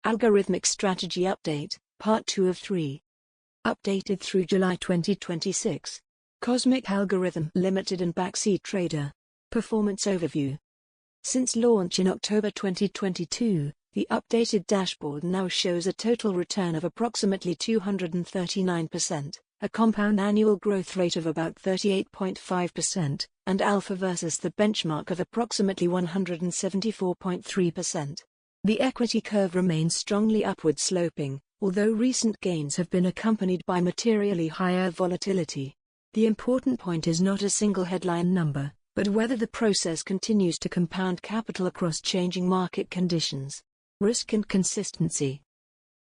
Algorithmic Strategy Update, Part 2 of 3. Updated through July 2026. Cosmic Algorithm Limited and Backseat Trader. Performance Overview. Since launch in October 2022, the updated dashboard now shows a total return of approximately 239%, a compound annual growth rate of about 38.5%, and alpha versus the benchmark of approximately 174.3%. The equity curve remains strongly upward sloping, although recent gains have been accompanied by materially higher volatility. The important point is not a single headline number, but whether the process continues to compound capital across changing market conditions. Risk and consistency.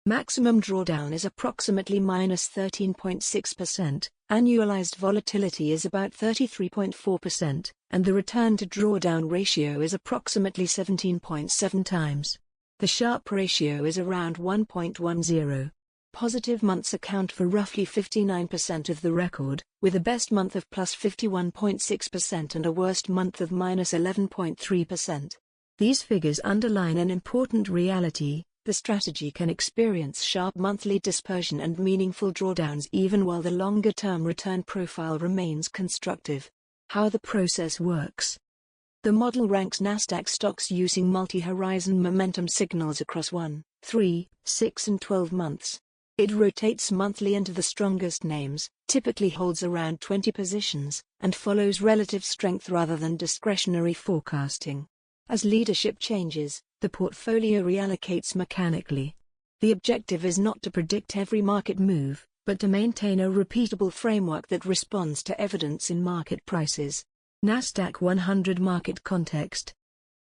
Maximum drawdown is approximately -13.6%, annualized volatility is about 33.4%, and the return to drawdown ratio is approximately 17.7 times. The Sharpe ratio is around 1.10. Positive months account for roughly 59% of the record, with a best month of plus 51.6% and a worst month of minus 11.3%. These figures underline an important reality: the strategy can experience sharp monthly dispersion and meaningful drawdowns even while the longer-term return profile remains constructive. How the process works. The model ranks Nasdaq stocks using multi-horizon momentum signals across 1, 3, 6 and 12 months. It rotates monthly into the strongest names, typically holds around 20 positions, and follows relative strength rather than discretionary forecasting. As leadership changes, the portfolio reallocates mechanically. The objective is not to predict every market move, but to maintain a repeatable framework that responds to evidence in market prices. Nasdaq 100 market context.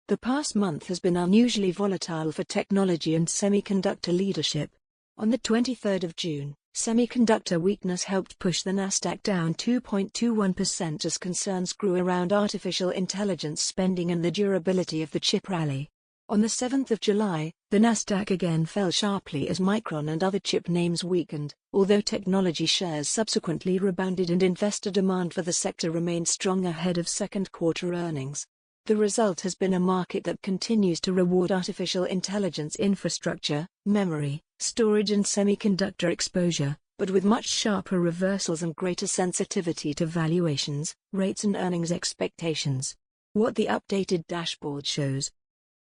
The past month has been unusually volatile for technology and semiconductor leadership. On the 23rd of June, semiconductor weakness helped push the Nasdaq down 2.21% as concerns grew around artificial intelligence spending and the durability of the chip rally. On the 7th of July, the Nasdaq again fell sharply as Micron and other chip names weakened, although technology shares subsequently rebounded and investor demand for the sector remained strong ahead of second quarter earnings. The result has been a market that continues to reward artificial intelligence infrastructure, memory, storage and semiconductor exposure, but with much sharper reversals and greater sensitivity to valuations, rates and earnings expectations. What the updated dashboard shows.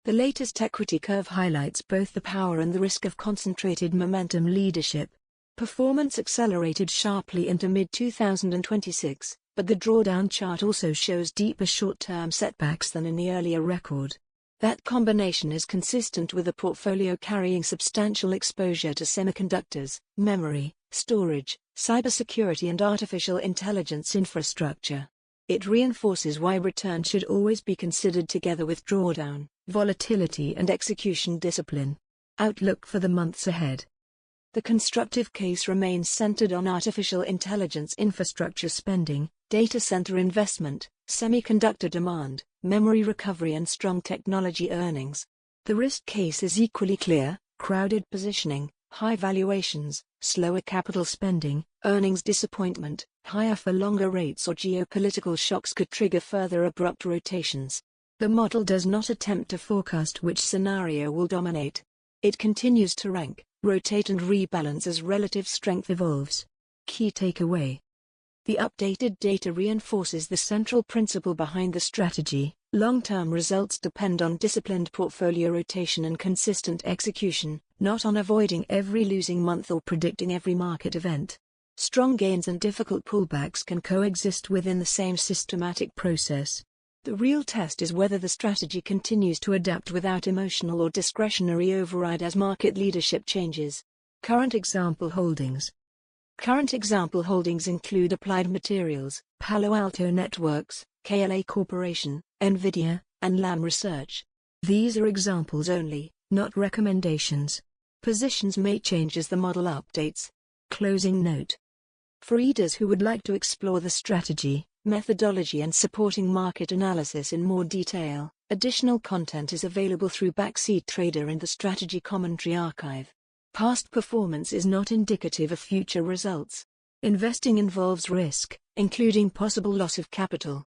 The latest equity curve highlights both the power and the risk of concentrated momentum leadership. Performance accelerated sharply into mid-2026, but the drawdown chart also shows deeper short-term setbacks than in the earlier record. That combination is consistent with a portfolio carrying substantial exposure to semiconductors, memory, storage, cybersecurity and artificial intelligence infrastructure. It reinforces why return should always be considered together with drawdown, volatility and execution discipline. Outlook for the months ahead. The constructive case remains centered on artificial intelligence infrastructure spending, data center investment, semiconductor demand, memory recovery and strong technology earnings. The risk case is equally clear: crowded positioning, high valuations, slower capital spending, earnings disappointment, higher for longer rates or geopolitical shocks could trigger further abrupt rotations. The model does not attempt to forecast which scenario will dominate. It continues to rank, rotate and rebalance as relative strength evolves. Key takeaway. The updated data reinforces the central principle behind the strategy: long-term results depend on disciplined portfolio rotation and consistent execution, not on avoiding every losing month or predicting every market event. Strong gains and difficult pullbacks can coexist within the same systematic process. The real test is whether the strategy continues to adapt without emotional or discretionary override as market leadership changes. Current example holdings. Current example holdings include Applied Materials, Palo Alto Networks, KLA Corporation, NVIDIA, and Lam Research. These are examples only, not recommendations. Positions may change as the model updates. Closing note. For readers who would like to explore the strategy, methodology and supporting market analysis in more detail, additional content is available through Backseat Trader and the Strategy Commentary Archive. Past performance is not indicative of future results. Investing involves risk, including possible loss of capital.